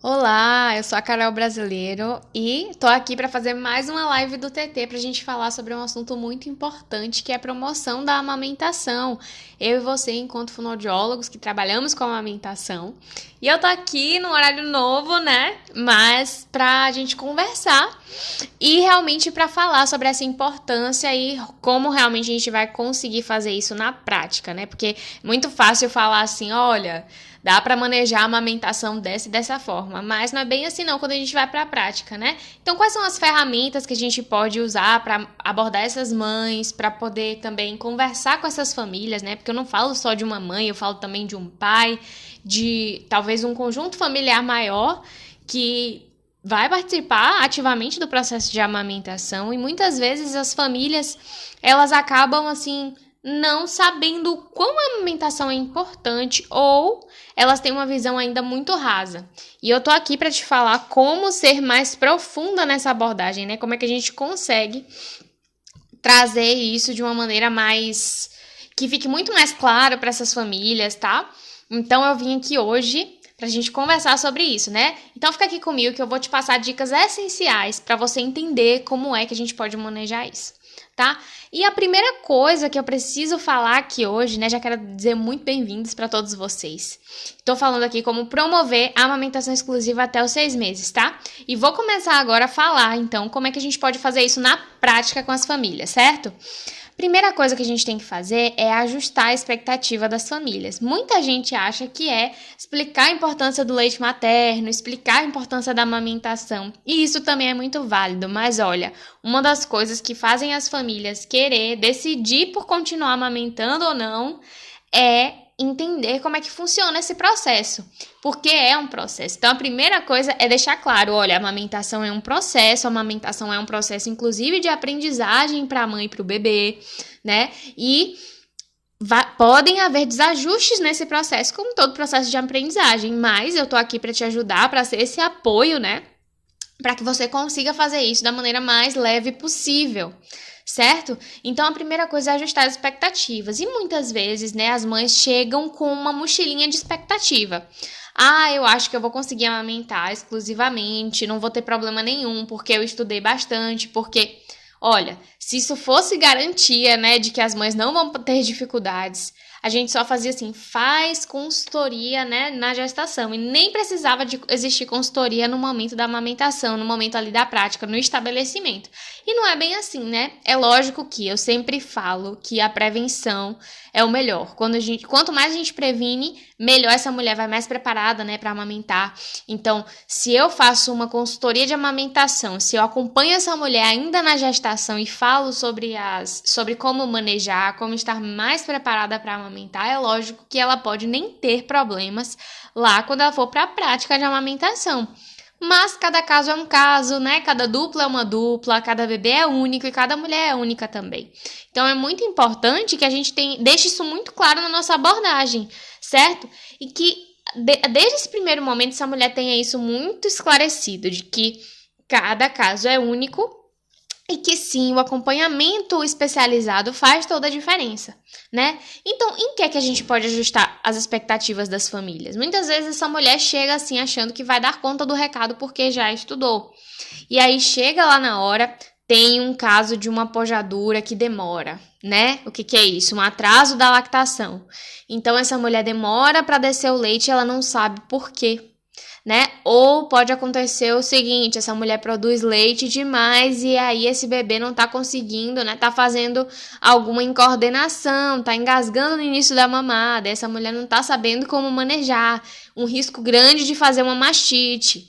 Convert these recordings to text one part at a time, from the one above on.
Olá, eu sou a Carol Brasileiro e tô aqui para fazer mais uma live do TT pra gente falar sobre um assunto muito importante que é a promoção da amamentação. Eu e você, enquanto fonoaudiólogos que trabalhamos com amamentação. E eu tô aqui num horário novo, né? Mas pra gente conversar e realmente pra falar sobre essa importância e como realmente a gente vai conseguir fazer isso na prática, né? Porque é muito fácil falar assim, olha, dá para manejar a amamentação dessa e dessa forma, mas não é bem assim não quando a gente vai para a prática, né? Então, quais são as ferramentas que a gente pode usar para abordar essas mães, para poder também conversar com essas famílias, né? Porque eu não falo só de uma mãe, eu falo também de um pai, de talvez um conjunto familiar maior que vai participar ativamente do processo de amamentação e muitas vezes as famílias, elas acabam assim não sabendo o quão a amamentação é importante ou elas têm uma visão ainda muito rasa. E eu tô aqui para te falar como ser mais profunda nessa abordagem, né? Como é que a gente consegue trazer isso de uma maneira mais que fique muito mais claro para essas famílias, tá? Então eu vim aqui hoje pra gente conversar sobre isso, né? Então fica aqui comigo que eu vou te passar dicas essenciais para você entender como é que a gente pode manejar isso, tá? E a primeira coisa que eu preciso falar aqui hoje, né, já quero dizer muito bem-vindos para todos vocês. Estou falando aqui como promover a amamentação exclusiva até os 6 meses, tá? E vou começar agora a falar, então, como é que a gente pode fazer isso na prática com as famílias, certo? Primeira coisa que a gente tem que fazer é ajustar a expectativa das famílias. Muita gente acha que é explicar a importância do leite materno, explicar a importância da amamentação. E isso também é muito válido, mas olha, uma das coisas que fazem as famílias querer decidir por continuar amamentando ou não é entender como é que funciona esse processo, porque é um processo. Então, a primeira coisa é deixar claro, olha, a amamentação é um processo, a amamentação é um processo, inclusive, de aprendizagem para a mãe e para o bebê, né? E podem haver desajustes nesse processo, como todo processo de aprendizagem, mas eu tô aqui para te ajudar, para ser esse apoio, né? Para que você consiga fazer isso da maneira mais leve possível. Certo? Então, a primeira coisa é ajustar as expectativas. E muitas vezes, né, as mães chegam com uma mochilinha de expectativa. Ah, eu acho que eu vou conseguir amamentar exclusivamente, não vou ter problema nenhum, porque eu estudei bastante, porque, olha, se isso fosse garantia, né, de que as mães não vão ter dificuldades, a gente só fazia assim, faz consultoria, né, na gestação. E nem precisava de existir consultoria no momento da amamentação, no momento ali da prática, no estabelecimento. E não é bem assim, né? É lógico que eu sempre falo que a prevenção é o melhor. Quanto mais a gente previne, melhor essa mulher vai mais preparada, né, para amamentar. Então, se eu faço uma consultoria de amamentação, se eu acompanho essa mulher ainda na gestação e falo sobre como manejar, como estar mais preparada para amamentar, é lógico que ela pode nem ter problemas lá quando ela for para a prática de amamentação. Mas cada caso é um caso, né? Cada dupla é uma dupla, cada bebê é único e cada mulher é única também. Então é muito importante que a gente deixe isso muito claro na nossa abordagem, certo? E que desde esse primeiro momento essa mulher tenha isso muito esclarecido, de que cada caso é único e que sim, o acompanhamento especializado faz toda a diferença, né? Então, em que é que a gente pode ajustar as expectativas das famílias? Muitas vezes essa mulher chega assim achando que vai dar conta do recado porque já estudou. E aí chega lá na hora, tem um caso de uma pojadura que demora, né? O que é isso? Um atraso da lactação. Então, essa mulher demora para descer o leite e ela não sabe por quê. Né? Ou pode acontecer o seguinte, essa mulher produz leite demais e aí esse bebê não tá conseguindo, né? Tá fazendo alguma incoordenação, tá engasgando no início da mamada, essa mulher não tá sabendo como manejar, um risco grande de fazer uma mastite.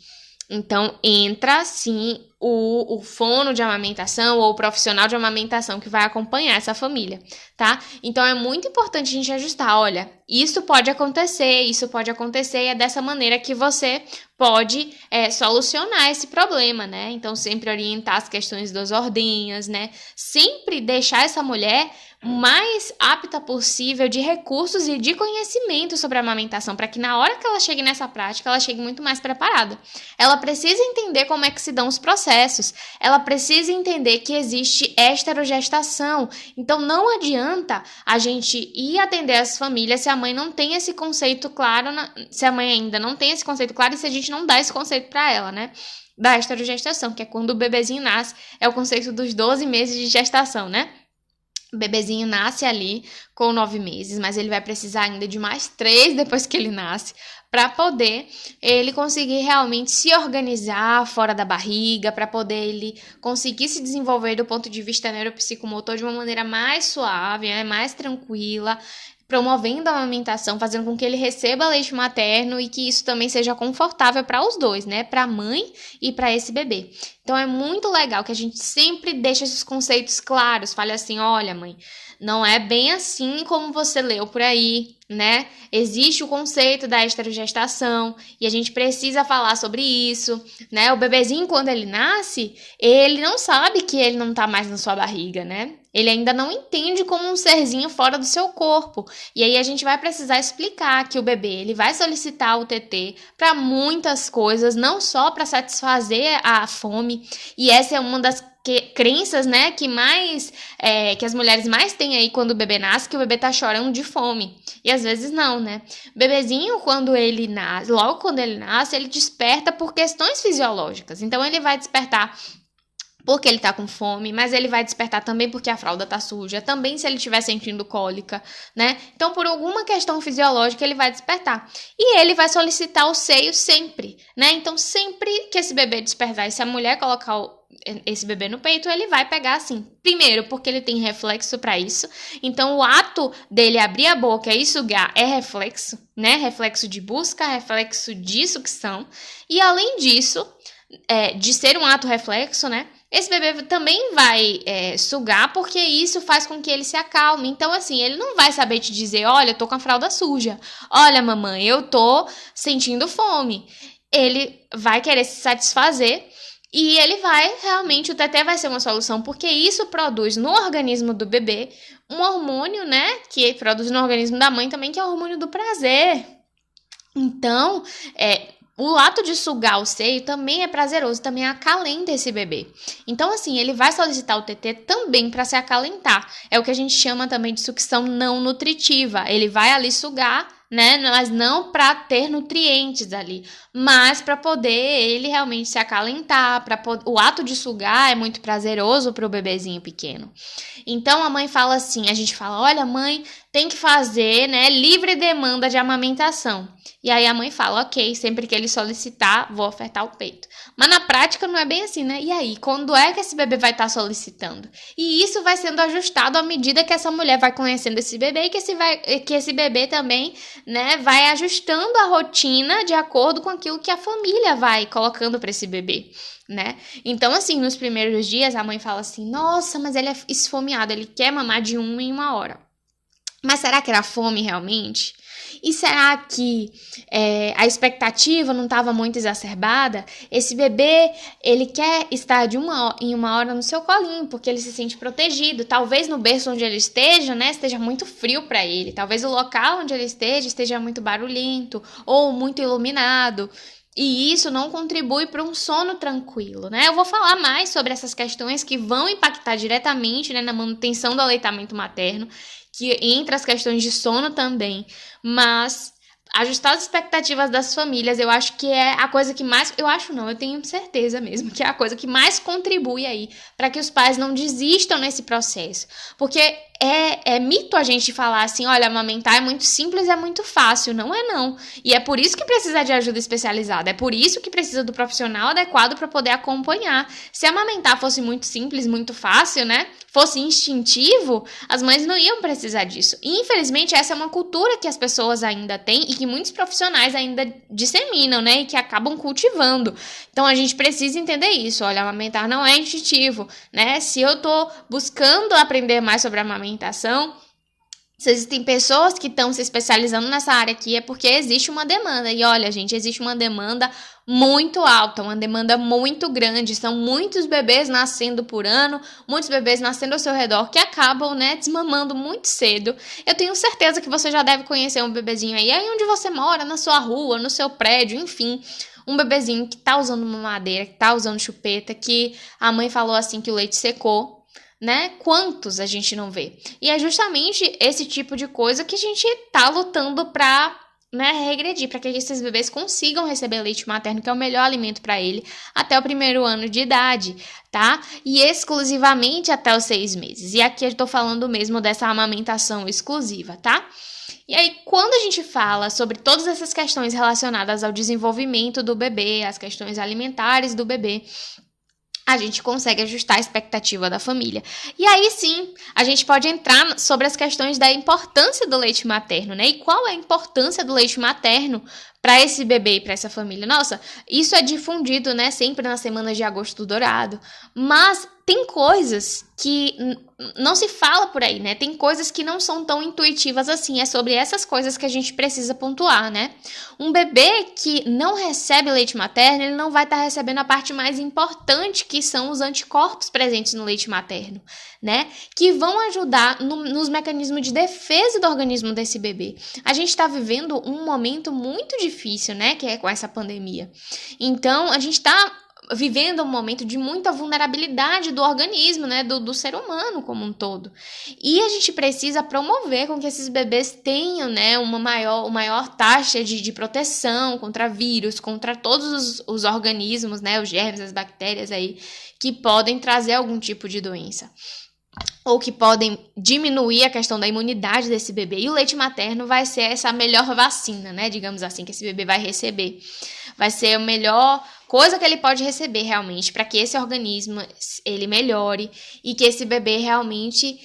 Então, entra, sim, o fono de amamentação ou o profissional de amamentação que vai acompanhar essa família, tá? Então, é muito importante a gente ajustar. Olha, isso pode acontecer e é dessa maneira que você pode solucionar esse problema, né? Então, sempre orientar as questões das ordenhas, né? Sempre deixar essa mulher mais apta possível de recursos e de conhecimento sobre a amamentação, para que na hora que ela chegue nessa prática, ela chegue muito mais preparada. Ela precisa entender como é que se dão os processos, ela precisa entender que existe esterogestação. Então não adianta a gente ir atender as famílias se a mãe não tem esse conceito claro, se a mãe ainda não tem esse conceito claro e se a gente não dá esse conceito para ela, né? Da esterogestação, que é quando o bebezinho nasce, é o conceito dos 12 meses de gestação, né? O bebezinho nasce ali com 9 meses, mas ele vai precisar ainda de mais 3 depois que ele nasce, para poder ele conseguir realmente se organizar fora da barriga, para poder ele conseguir se desenvolver do ponto de vista neuropsicomotor de uma maneira mais suave, né, mais tranquila, promovendo a amamentação, fazendo com que ele receba leite materno e que isso também seja confortável para os dois, né? Para a mãe e para esse bebê. Então é muito legal que a gente sempre deixe esses conceitos claros, fale assim, olha mãe, não é bem assim como você leu por aí, né? Existe o conceito da esterogestação e a gente precisa falar sobre isso, né? O bebezinho, quando ele nasce, ele não sabe que ele não tá mais na sua barriga, né? Ele ainda não entende como um serzinho fora do seu corpo. E aí a gente vai precisar explicar que o bebê ele vai solicitar o TT para muitas coisas, não só para satisfazer a fome. E essa é uma das crenças, né, que as mulheres mais têm aí quando o bebê nasce, que o bebê tá chorando de fome. E às vezes não, né? O bebezinho, quando ele nasce, logo quando ele nasce, ele desperta por questões fisiológicas. Então ele vai despertar porque ele tá com fome, mas ele vai despertar também porque a fralda tá suja, também se ele estiver sentindo cólica, né? Então, por alguma questão fisiológica, ele vai despertar. E ele vai solicitar o seio sempre, né? Então, sempre que esse bebê despertar e se a mulher colocar esse bebê no peito, ele vai pegar assim. Primeiro, porque ele tem reflexo para isso. Então, o ato dele abrir a boca e sugar é reflexo, né? Reflexo de busca, reflexo de sucção. E, além disso, de ser um ato reflexo, né? Esse bebê também vai sugar, porque isso faz com que ele se acalme. Então, assim, ele não vai saber te dizer, olha, eu tô com a fralda suja. Olha, mamãe, eu tô sentindo fome. Ele vai querer se satisfazer e ele vai, realmente, o TT vai ser uma solução, porque isso produz no organismo do bebê um hormônio, né, que produz no organismo da mãe também, que é o hormônio do prazer. Então, o ato de sugar o seio também é prazeroso, também acalenta esse bebê. Então, assim, ele vai solicitar o TT também para se acalentar. É o que a gente chama também de sucção não nutritiva. Ele vai ali sugar, né? Mas não para ter nutrientes ali, mas para poder ele realmente se acalentar. O ato de sugar é muito prazeroso para o bebezinho pequeno. Então, a mãe fala assim, a gente fala, olha, mãe, tem que fazer, né, livre demanda de amamentação. E aí a mãe fala, ok, sempre que ele solicitar, vou ofertar o peito. Mas na prática não é bem assim, né? E aí, quando é que esse bebê vai estar solicitando? E isso vai sendo ajustado à medida que essa mulher vai conhecendo esse bebê e que esse bebê também, né, vai ajustando a rotina de acordo com aquilo que a família vai colocando para esse bebê, né? Então, assim, nos primeiros dias a mãe fala assim, nossa, mas ele é esfomeado, ele quer mamar de 1 em 1 hora. Mas será que era fome realmente? E será que a expectativa não estava muito exacerbada? Esse bebê, ele quer estar em 1 hora no seu colinho, porque ele se sente protegido. Talvez no berço onde ele esteja, né, esteja muito frio para ele. Talvez o local onde ele esteja muito barulhento ou muito iluminado. E isso não contribui para um sono tranquilo, né? Eu vou falar mais sobre essas questões que vão impactar diretamente, né, na manutenção do aleitamento materno, que entre as questões de sono também, mas ajustar as expectativas das famílias, eu acho que é a coisa que mais, eu acho não, eu tenho certeza mesmo, que é a coisa que mais contribui aí para que os pais não desistam nesse processo, porque é mito a gente falar assim, olha, amamentar é muito simples, é muito fácil. Não é não. E é por isso que precisa de ajuda especializada. É por isso que precisa do profissional adequado para poder acompanhar. Se amamentar fosse muito simples, muito fácil, né? Fosse instintivo, as mães não iam precisar disso. E, infelizmente, essa é uma cultura que as pessoas ainda têm e que muitos profissionais ainda disseminam, né? E que acabam cultivando. Então, a gente precisa entender isso. Olha, amamentar não é instintivo, né? Se eu tô buscando aprender mais sobre amamentação, Se existem pessoas que estão se especializando nessa área aqui, é porque existe uma demanda. E olha, gente, existe uma demanda muito alta, uma demanda muito grande. São muitos bebês nascendo por ano, muitos bebês nascendo ao seu redor que acabam, né, desmamando muito cedo. Eu tenho certeza que você já deve conhecer um bebezinho aí onde você mora, na sua rua, no seu prédio, enfim. Um bebezinho que tá usando mamadeira, que tá usando chupeta, que a mãe falou assim que o leite secou. Né? Quantos a gente não vê? E é justamente esse tipo de coisa que a gente tá lutando pra, né, regredir, para que esses bebês consigam receber leite materno, que é o melhor alimento para ele, até o 1º ano de idade, tá? E exclusivamente até os 6 meses. E aqui eu tô falando mesmo dessa amamentação exclusiva, tá? E aí, quando a gente fala sobre todas essas questões relacionadas ao desenvolvimento do bebê, as questões alimentares do bebê, a gente consegue ajustar a expectativa da família. E aí sim, a gente pode entrar sobre as questões da importância do leite materno, né? E qual é a importância do leite materno para esse bebê e para essa família? Nossa, isso é difundido, né, sempre nas semanas de agosto dourado, mas tem coisas que não se fala por aí, né? Tem coisas que não são tão intuitivas assim. É sobre essas coisas que a gente precisa pontuar, né? Um bebê que não recebe leite materno, ele não vai estar recebendo a parte mais importante, que são os anticorpos presentes no leite materno, né? Que vão ajudar nos mecanismos de defesa do organismo desse bebê. A gente está vivendo um momento muito difícil, né? Que é com essa pandemia. Então, a gente está vivendo um momento de muita vulnerabilidade do organismo, né, do ser humano como um todo. E a gente precisa promover com que esses bebês tenham, né, uma maior taxa de proteção contra vírus, contra todos os organismos, né, os germes, as bactérias aí, que podem trazer algum tipo de doença, ou que podem diminuir a questão da imunidade desse bebê. E o leite materno vai ser essa melhor vacina, né, digamos assim, que esse bebê vai receber. Vai ser a melhor coisa que ele pode receber realmente, para que esse organismo ele melhore e que esse bebê realmente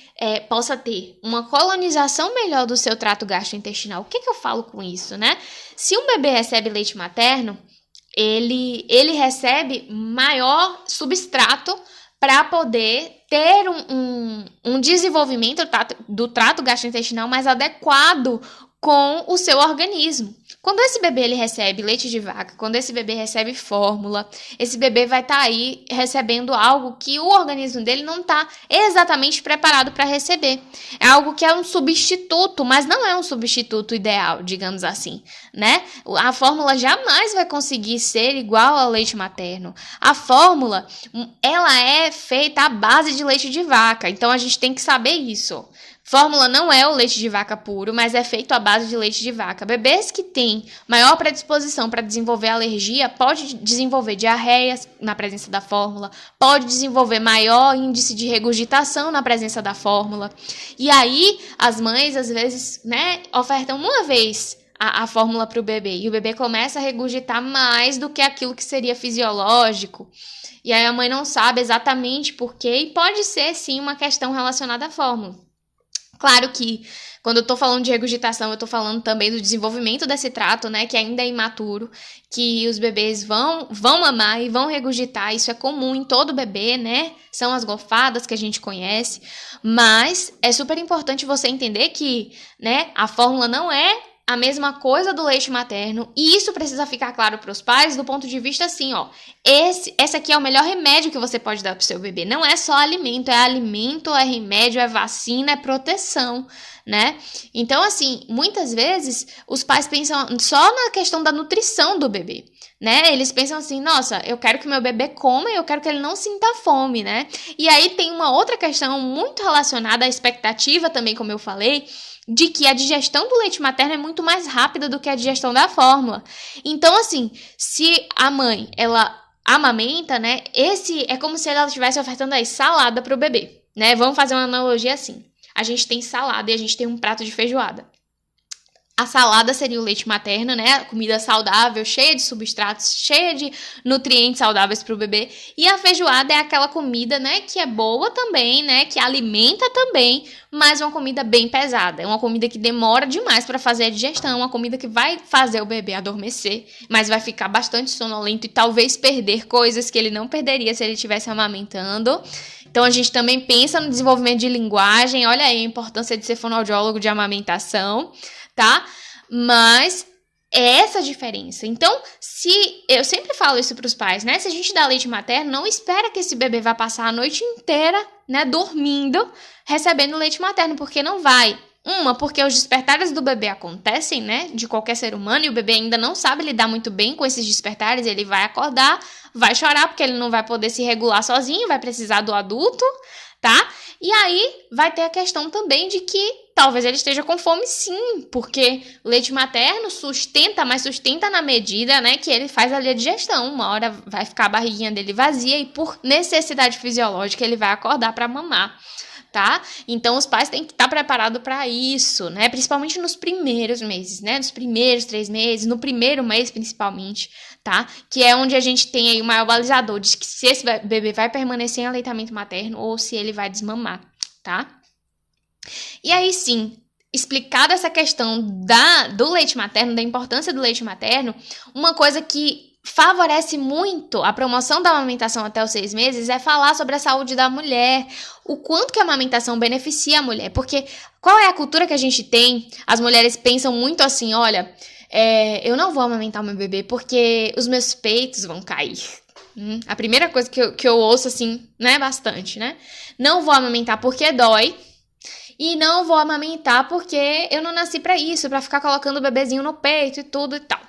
possa ter uma colonização melhor do seu trato gastrointestinal. O que eu falo com isso, né? Se um bebê recebe leite materno, ele recebe maior substrato para poder ter um desenvolvimento do trato gastrointestinal mais adequado com o seu organismo. Quando esse bebê ele recebe leite de vaca, quando esse bebê recebe fórmula, esse bebê vai estar aí recebendo algo que o organismo dele não está exatamente preparado para receber. É algo que é um substituto, mas não é um substituto ideal, digamos assim, né? A fórmula jamais vai conseguir ser igual ao leite materno. A fórmula, ela é feita à base de leite de vaca, então a gente tem que saber isso. Fórmula não é o leite de vaca puro, mas é feito à base de leite de vaca. Bebês que têm maior predisposição para desenvolver alergia pode desenvolver diarreias na presença da fórmula, pode desenvolver maior índice de regurgitação na presença da fórmula. E aí, as mães, às vezes, né, ofertam uma vez a fórmula para o bebê, e o bebê começa a regurgitar mais do que aquilo que seria fisiológico. E aí a mãe não sabe exatamente por quê, e pode ser, sim, uma questão relacionada à fórmula. Claro que, quando eu tô falando de regurgitação, eu tô falando também do desenvolvimento desse trato, né, que ainda é imaturo, que os bebês vão mamar e vão regurgitar, isso é comum em todo bebê, né, são as golfadas que a gente conhece, mas é super importante você entender que, né, a fórmula não é a mesma coisa do leite materno, e isso precisa ficar claro para os pais do ponto de vista assim, ó, esse aqui é o melhor remédio que você pode dar para o seu bebê, não é só alimento, é remédio, é vacina, é proteção, né? Então, assim, muitas vezes os pais pensam só na questão da nutrição do bebê, né? Eles pensam assim, nossa, eu quero que meu bebê coma e eu quero que ele não sinta fome, né? E aí tem uma outra questão muito relacionada à expectativa também, como eu falei, de que a digestão do leite materno é muito mais rápida do que a digestão da fórmula. Então, assim, se a mãe, ela amamenta, né, esse é como se ela estivesse ofertando aí salada para o bebê, né? Vamos fazer uma analogia assim. A gente tem salada e a gente tem um prato de feijoada. A salada seria o leite materno, né? A comida saudável, cheia de substratos, cheia de nutrientes saudáveis para o bebê. E a feijoada é aquela comida, né, que é boa também, né, que alimenta também, mas uma comida bem pesada. É uma comida que demora demais para fazer a digestão, uma comida que vai fazer o bebê adormecer, mas vai ficar bastante sonolento e talvez perder coisas que ele não perderia se ele estivesse amamentando, Então, a gente também pensa no desenvolvimento de linguagem. Olha aí a importância de ser fonoaudiólogo de amamentação, tá? Mas é essa a diferença. Então, se eu sempre falo isso para os pais, né? Se a gente dá leite materno, não espera que esse bebê vá passar a noite inteira, né, dormindo, recebendo leite materno, porque não vai. Porque os despertares do bebê acontecem, né, de qualquer ser humano, e o bebê ainda não sabe lidar muito bem com esses despertares, ele vai acordar, vai chorar, porque ele não vai poder se regular sozinho, vai precisar do adulto, tá? E aí vai ter a questão também de que talvez ele esteja com fome sim, porque o leite materno sustenta, mas sustenta na medida, né, que ele faz ali a digestão. Uma hora vai ficar a barriguinha dele vazia e por necessidade fisiológica ele vai acordar para mamar. Tá? Então, os pais têm que estar preparados para isso, né? Principalmente nos primeiros meses, né? Nos primeiros 3 meses, no primeiro mês, principalmente, tá? Que é onde a gente tem aí o maior balizador de que se esse bebê vai permanecer em aleitamento materno ou se ele vai desmamar, tá? E aí, sim, explicada essa questão do leite materno, da importância do leite materno, uma coisa que favorece muito a promoção da amamentação até os 6 meses é falar sobre a saúde da mulher, o quanto que a amamentação beneficia a mulher, porque qual é a cultura que a gente tem? As mulheres pensam muito assim, olha, eu não vou amamentar o meu bebê porque os meus peitos vão cair. A primeira coisa que eu ouço assim, né, bastante, né? Não vou amamentar porque dói. E não vou amamentar porque eu não nasci pra isso, pra ficar colocando o bebezinho no peito e tudo e tal.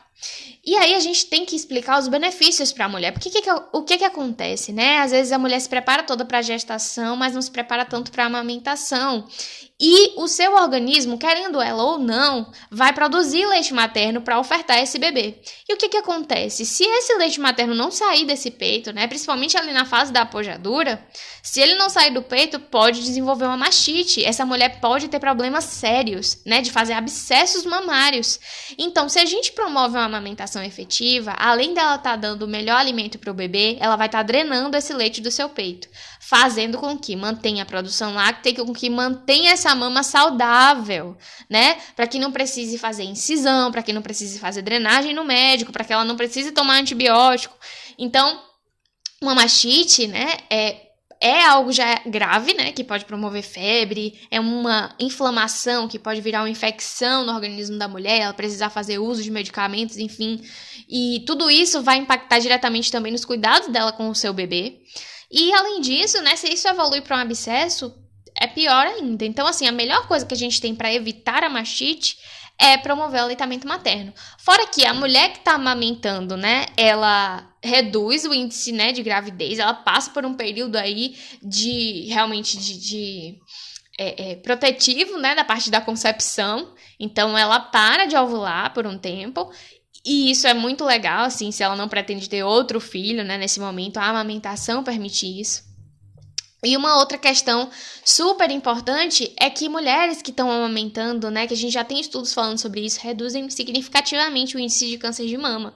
E aí a gente tem que explicar os benefícios para a mulher. Porque o que acontece, né? Às vezes a mulher se prepara toda para a gestação, mas não se prepara tanto para a amamentação. E o seu organismo, querendo ela ou não, vai produzir leite materno para ofertar esse bebê. E o que acontece? Se esse leite materno não sair desse peito, né, principalmente ali na fase da apojadura, se ele não sair do peito, pode desenvolver uma mastite. Essa mulher pode ter problemas sérios, né, de fazer abscessos mamários. Então, se a gente promove uma amamentação efetiva, além dela estar dando o melhor alimento para o bebê, ela vai estar drenando esse leite do seu peito, fazendo com que mantenha a produção láctea, com que mantenha essa mama saudável, né? Para que não precise fazer incisão, para que não precise fazer drenagem no médico, para que ela não precise tomar antibiótico. Então, uma mastite, né, é algo já grave, né, que pode promover febre, é uma inflamação que pode virar uma infecção no organismo da mulher, ela precisar fazer uso de medicamentos, enfim. E tudo isso vai impactar diretamente também nos cuidados dela com o seu bebê. E, além disso, né, se isso evolui para um abscesso, é pior ainda. Então, assim, a melhor coisa que a gente tem para evitar a mastite é promover o aleitamento materno. Fora que a mulher que está amamentando, né, ela reduz o índice, né, de gravidez, ela passa por um período aí de protetivo, né, da parte da concepção. Então, ela para de ovular por um tempo. E isso é muito legal, assim, se ela não pretende ter outro filho, né, nesse momento, a amamentação permite isso. E uma outra questão super importante é que mulheres que estão amamentando, né, que a gente já tem estudos falando sobre isso, reduzem significativamente o índice de câncer de mama.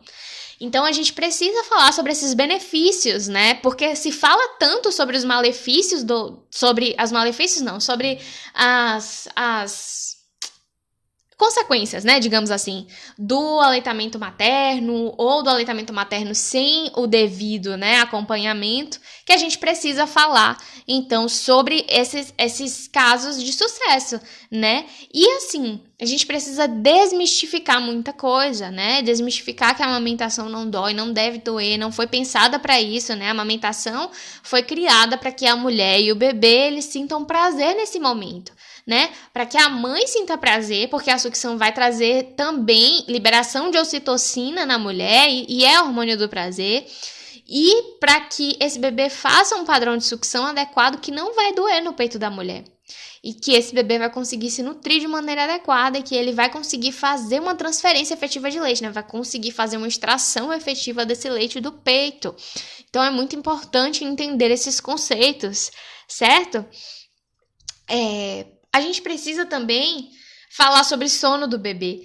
Então, a gente precisa falar sobre esses benefícios, né, porque se fala tanto sobre os malefícios sobre as consequências, né, digamos assim, do aleitamento materno ou do aleitamento materno sem o devido, né, acompanhamento, que a gente precisa falar, então, sobre esses casos de sucesso, né, e assim, a gente precisa desmistificar muita coisa, né, desmistificar que a amamentação não dói, não deve doer, não foi pensada para isso, né, a amamentação foi criada para que a mulher e o bebê, eles sintam prazer nesse momento, né, para que a mãe sinta prazer, porque a sucção vai trazer também liberação de ocitocina na mulher, e é hormônio do prazer, e para que esse bebê faça um padrão de sucção adequado que não vai doer no peito da mulher, e que esse bebê vai conseguir se nutrir de maneira adequada, e que ele vai conseguir fazer uma transferência efetiva de leite, né, vai conseguir fazer uma extração efetiva desse leite do peito. Então, é muito importante entender esses conceitos, certo? A gente precisa também falar sobre sono do bebê.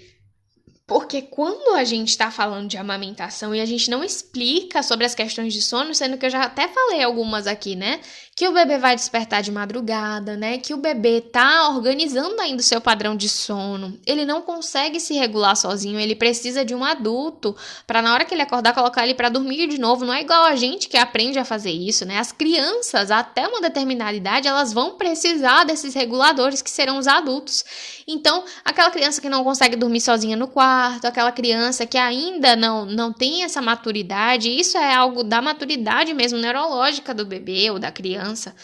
Porque quando a gente está falando de amamentação e a gente não explica sobre as questões de sono, sendo que eu já até falei algumas aqui, né? Que o bebê vai despertar de madrugada, né? Que o bebê tá organizando ainda o seu padrão de sono. Ele não consegue se regular sozinho, ele precisa de um adulto para na hora que ele acordar colocar ele para dormir de novo. Não é igual a gente que aprende a fazer isso, né? As crianças, até uma determinada idade, elas vão precisar desses reguladores que serão os adultos. Então, aquela criança que não consegue dormir sozinha no quarto, aquela criança que ainda não tem essa maturidade, isso é algo da maturidade mesmo neurológica do bebê ou da criança.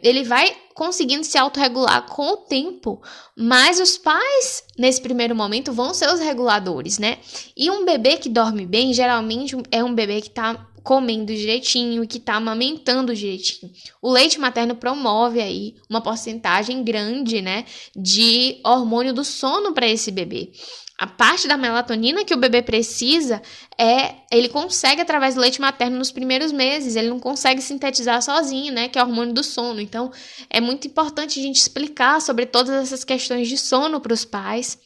Ele vai conseguindo se autorregular com o tempo, mas os pais, nesse primeiro momento, vão ser os reguladores, né? E um bebê que dorme bem, geralmente é um bebê que tá comendo direitinho e que tá amamentando direitinho. O leite materno promove aí uma porcentagem grande, né, de hormônio do sono para esse bebê. A parte da melatonina que o bebê precisa ele consegue através do leite materno nos primeiros meses, ele não consegue sintetizar sozinho, né, que é o hormônio do sono. Então, é muito importante a gente explicar sobre todas essas questões de sono para os pais,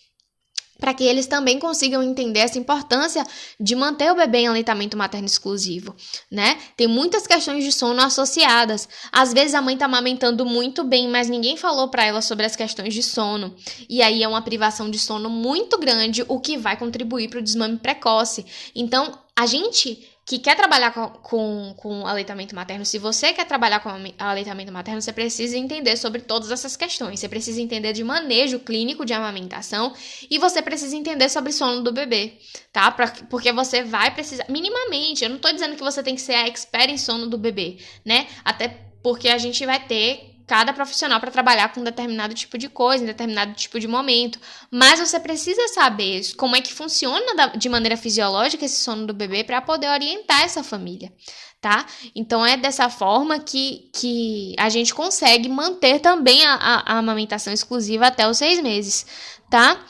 para que eles também consigam entender essa importância de manter o bebê em aleitamento materno exclusivo, né? Tem muitas questões de sono associadas. Às vezes a mãe tá amamentando muito bem, mas ninguém falou para ela sobre as questões de sono. E aí é uma privação de sono muito grande, o que vai contribuir para o desmame precoce. Então, a gente que quer trabalhar com aleitamento materno, se você quer trabalhar com aleitamento materno, você precisa entender sobre todas essas questões. Você precisa entender de manejo clínico de amamentação e você precisa entender sobre sono do bebê, tá? Porque você vai precisar, minimamente, eu não tô dizendo que você tem que ser a expert em sono do bebê, né? Até porque a gente vai ter cada profissional para trabalhar com determinado tipo de coisa, em determinado tipo de momento. Mas você precisa saber como é que funciona de maneira fisiológica esse sono do bebê para poder orientar essa família, tá? Então, é dessa forma que a gente consegue manter também a amamentação exclusiva até os 6 meses, tá?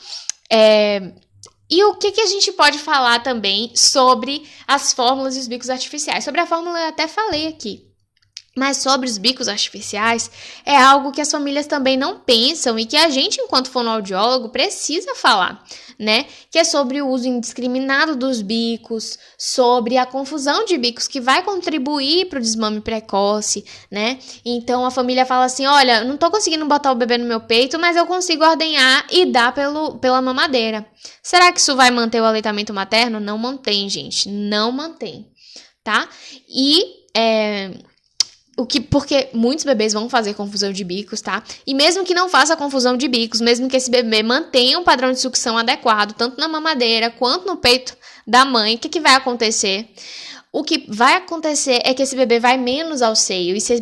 E o que a gente pode falar também sobre as fórmulas e os bicos artificiais? Sobre a fórmula eu até falei aqui. Mas sobre os bicos artificiais, é algo que as famílias também não pensam e que a gente, enquanto fonoaudiólogo, precisa falar, né? Que é sobre o uso indiscriminado dos bicos, sobre a confusão de bicos que vai contribuir para o desmame precoce, né? Então, a família fala assim, olha, não tô conseguindo botar o bebê no meu peito, mas eu consigo ordenhar e dar pela mamadeira. Será que isso vai manter o aleitamento materno? Não mantém, gente, não mantém, tá? Porque muitos bebês vão fazer confusão de bicos, tá? E mesmo que não faça confusão de bicos, mesmo que esse bebê mantenha um padrão de sucção adequado, tanto na mamadeira quanto no peito da mãe, o que vai acontecer? O que vai acontecer é que esse bebê vai menos ao seio. E se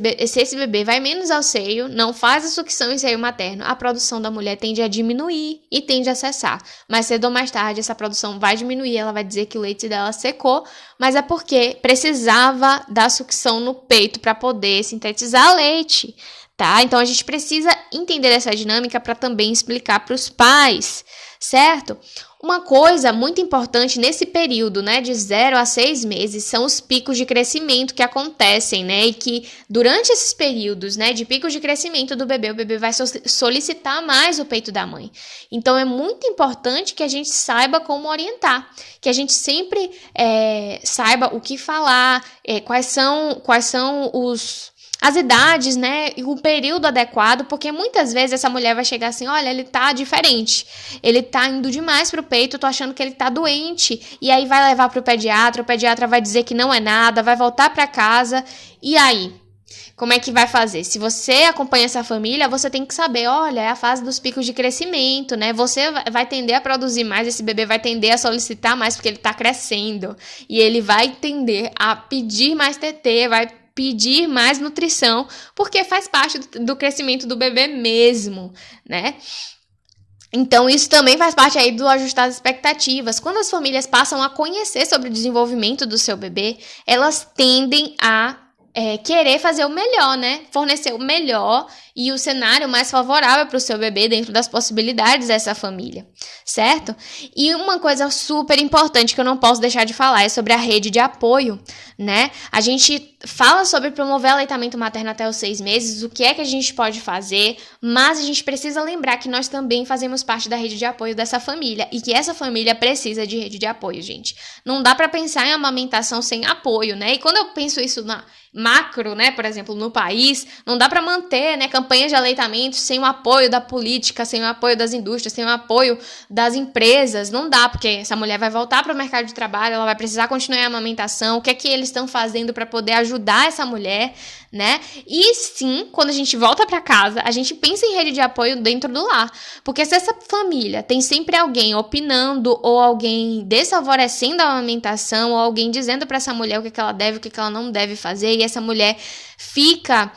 esse bebê vai menos ao seio, não faz a sucção em seio materno, a produção da mulher tende a diminuir e tende a cessar. Mas cedo ou mais tarde, essa produção vai diminuir, ela vai dizer que o leite dela secou, mas é porque precisava da sucção no peito para poder sintetizar leite, tá? Então, a gente precisa entender essa dinâmica para também explicar para os pais, certo? Uma coisa muito importante nesse período, né, de 0 a 6 meses, são os picos de crescimento que acontecem, né, e que durante esses períodos, né, de picos de crescimento do bebê, o bebê vai solicitar mais o peito da mãe. Então, é muito importante que a gente saiba como orientar, que a gente sempre saiba o que falar, quais são as idades, né, e o período adequado, porque muitas vezes essa mulher vai chegar assim, olha, ele tá diferente, ele tá indo demais pro peito, eu tô achando que ele tá doente, e aí vai levar pro pediatra, o pediatra vai dizer que não é nada, vai voltar pra casa, e aí? Como é que vai fazer? Se você acompanha essa família, você tem que saber, olha, é a fase dos picos de crescimento, né? Você vai tender a produzir mais, esse bebê vai tender a solicitar mais, porque ele tá crescendo, e ele vai tender a pedir mais TT, vai pedir mais nutrição, porque faz parte do crescimento do bebê mesmo, né? Então, isso também faz parte aí do ajustar as expectativas. Quando as famílias passam a conhecer sobre o desenvolvimento do seu bebê, elas tendem a querer fazer o melhor, né? Fornecer o melhor e o cenário mais favorável para o seu bebê dentro das possibilidades dessa família, certo? E uma coisa super importante que eu não posso deixar de falar é sobre a rede de apoio, né? A gente fala sobre promover aleitamento materno até os 6 meses, o que é que a gente pode fazer, mas a gente precisa lembrar que nós também fazemos parte da rede de apoio dessa família e que essa família precisa de rede de apoio, gente. Não dá para pensar em amamentação sem apoio, né? E quando eu penso isso na macro, né, por exemplo, no país, não dá para manter, né, campanhas de aleitamento sem o apoio da política, sem o apoio das indústrias, sem o apoio das empresas, não dá, porque essa mulher vai voltar para o mercado de trabalho, ela vai precisar continuar a amamentação, o que é que eles estão fazendo para poder ajudar essa mulher, né? E sim, quando a gente volta para casa, a gente pensa em rede de apoio dentro do lar, porque se essa família tem sempre alguém opinando ou alguém desfavorecendo a amamentação ou alguém dizendo para essa mulher o que ela deve, o que ela não deve fazer, e essa mulher fica,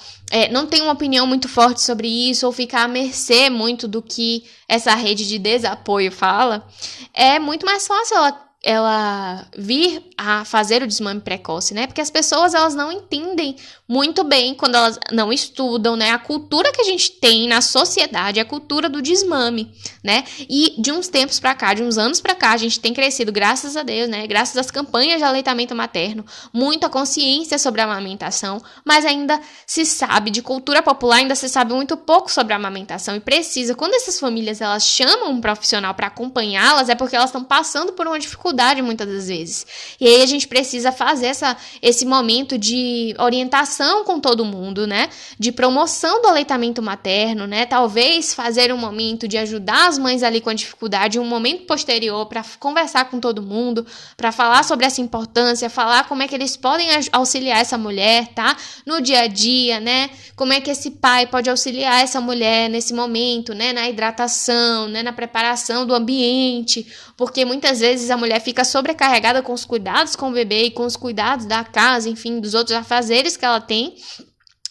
não tem uma opinião muito forte sobre isso, ou fica à mercê muito do que essa rede de desapoio fala, é muito mais fácil ela vir a fazer o desmame precoce, né? Porque as pessoas, elas não entendem muito bem quando elas não estudam, né? A cultura que a gente tem na sociedade é a cultura do desmame, né? E de uns tempos pra cá, de uns anos pra cá, a gente tem crescido, graças a Deus, né? Graças às campanhas de aleitamento materno, muita consciência sobre a amamentação, mas ainda se sabe, de cultura popular, ainda se sabe muito pouco sobre a amamentação e precisa, quando essas famílias, elas chamam um profissional para acompanhá-las, é porque elas estão passando por uma dificuldade muitas das vezes. E aí a gente precisa fazer esse momento de orientação com todo mundo, né? De promoção do aleitamento materno, né? Talvez fazer um momento de ajudar as mães ali com a dificuldade, um momento posterior para conversar com todo mundo, para falar sobre essa importância, falar como é que eles podem auxiliar essa mulher, tá? No dia a dia, né? Como é que esse pai pode auxiliar essa mulher nesse momento, né? Na hidratação, né? Na preparação do ambiente, porque muitas vezes a mulher fica sobrecarregada com os cuidados com o bebê e com os cuidados da casa, enfim, dos outros afazeres que ela tem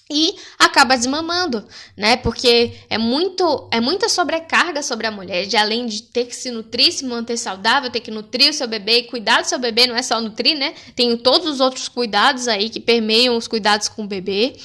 e acaba desmamando, né? Porque é muita sobrecarga sobre a mulher, de além de ter que se nutrir, se manter saudável, ter que nutrir o seu bebê e cuidar do seu bebê, não é só nutrir, né? Tem todos os outros cuidados aí que permeiam os cuidados com o bebê.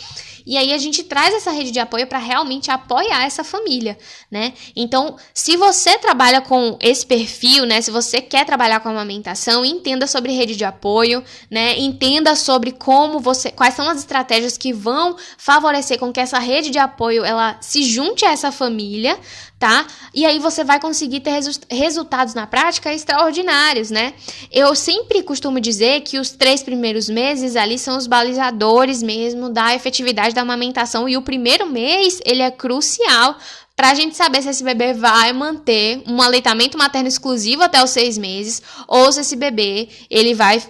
E aí a gente traz essa rede de apoio para realmente apoiar essa família, né? Então, se você trabalha com esse perfil, né? Se você quer trabalhar com a amamentação, entenda sobre rede de apoio, né? Entenda sobre quais são as estratégias que vão favorecer com que essa rede de apoio ela se junte a essa família, tá? E aí você vai conseguir ter resultados na prática extraordinários, né? Eu sempre costumo dizer que os 3 primeiros meses ali são os balizadores mesmo da efetividade da amamentação, e o primeiro mês, ele é crucial para a gente saber se esse bebê vai manter um aleitamento materno exclusivo até os 6 meses, ou se esse bebê ele vai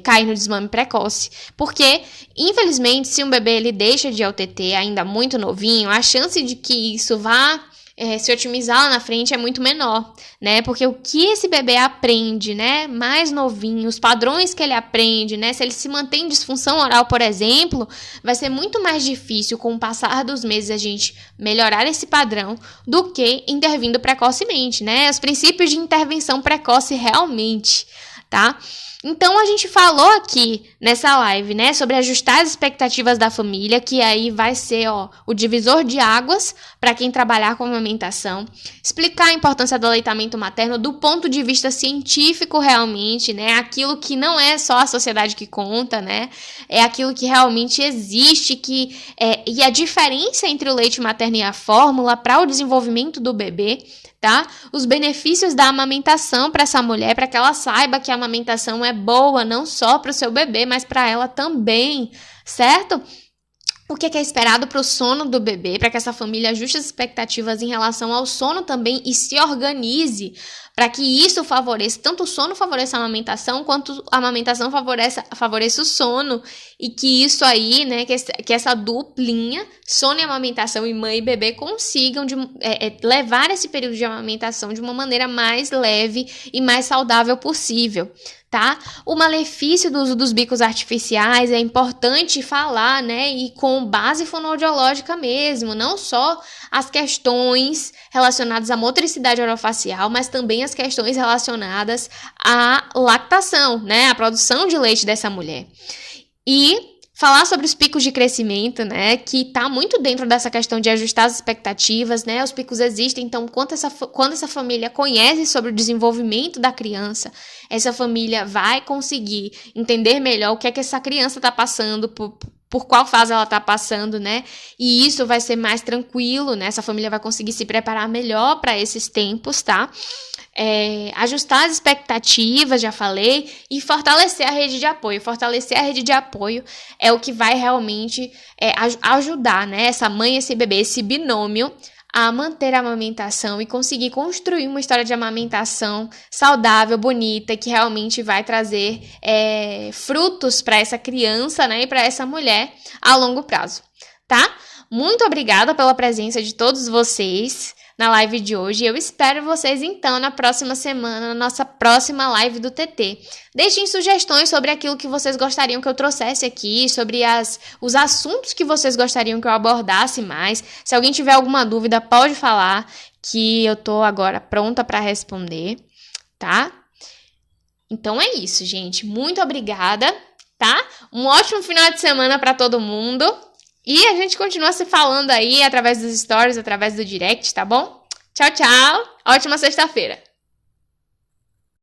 cair no desmame precoce. Porque, infelizmente, se um bebê ele deixa de ir ao TT ainda muito novinho, a chance de que isso vá se otimizar lá na frente é muito menor, né? Porque o que esse bebê aprende, né? Mais novinho, os padrões que ele aprende, né? Se ele se mantém em disfunção oral, por exemplo, vai ser muito mais difícil com o passar dos meses a gente melhorar esse padrão do que intervindo precocemente, né? Os princípios de intervenção precoce realmente, tá? Então, a gente falou aqui nessa live, né, sobre ajustar as expectativas da família, que aí vai ser, o divisor de águas para quem trabalhar com amamentação. Explicar a importância do aleitamento materno do ponto de vista científico realmente, né, aquilo que não é só a sociedade que conta, né, é aquilo que realmente existe, e a diferença entre o leite materno e a fórmula para o desenvolvimento do bebê, tá? Os benefícios da amamentação para essa mulher, para que ela saiba que a amamentação é boa não só para o seu bebê, mas para ela também, certo? O que é esperado para o sono do bebê, para que essa família ajuste as expectativas em relação ao sono também e se organize para que isso favoreça, tanto o sono favoreça a amamentação, quanto a amamentação favoreça o sono, e que isso aí, né, que essa duplinha, sono e amamentação, e mãe e bebê, consigam levar esse período de amamentação de uma maneira mais leve e mais saudável possível, tá? O malefício do uso dos bicos artificiais é importante falar, né, e com base fonoaudiológica mesmo, não só as questões relacionadas à motricidade orofacial, mas também as questões relacionadas à lactação, né, à produção de leite dessa mulher. E falar sobre os picos de crescimento, né, que tá muito dentro dessa questão de ajustar as expectativas, né, os picos existem, então quando essa família conhece sobre o desenvolvimento da criança, essa família vai conseguir entender melhor o que é que essa criança tá passando, por qual fase ela tá passando, né? E isso vai ser mais tranquilo, né? Essa família vai conseguir se preparar melhor para esses tempos, tá? Ajustar as expectativas, já falei, e fortalecer a rede de apoio. Fortalecer a rede de apoio é o que vai realmente ajudar, né? Essa mãe, esse bebê, esse binômio a manter a amamentação e conseguir construir uma história de amamentação saudável, bonita, que realmente vai trazer frutos para essa criança, né, e para essa mulher a longo prazo, tá? Muito obrigada pela presença de todos vocês na live de hoje. Eu espero vocês, então, na próxima semana, na nossa próxima live do TT. Deixem sugestões sobre aquilo que vocês gostariam que eu trouxesse aqui, sobre os assuntos que vocês gostariam que eu abordasse mais. Se alguém tiver alguma dúvida, pode falar, que eu tô agora pronta para responder, tá? Então é isso, gente. Muito obrigada, tá? Um ótimo final de semana para todo mundo. E a gente continua se falando aí através dos stories, através do direct, tá bom? Tchau, tchau. Ótima sexta-feira.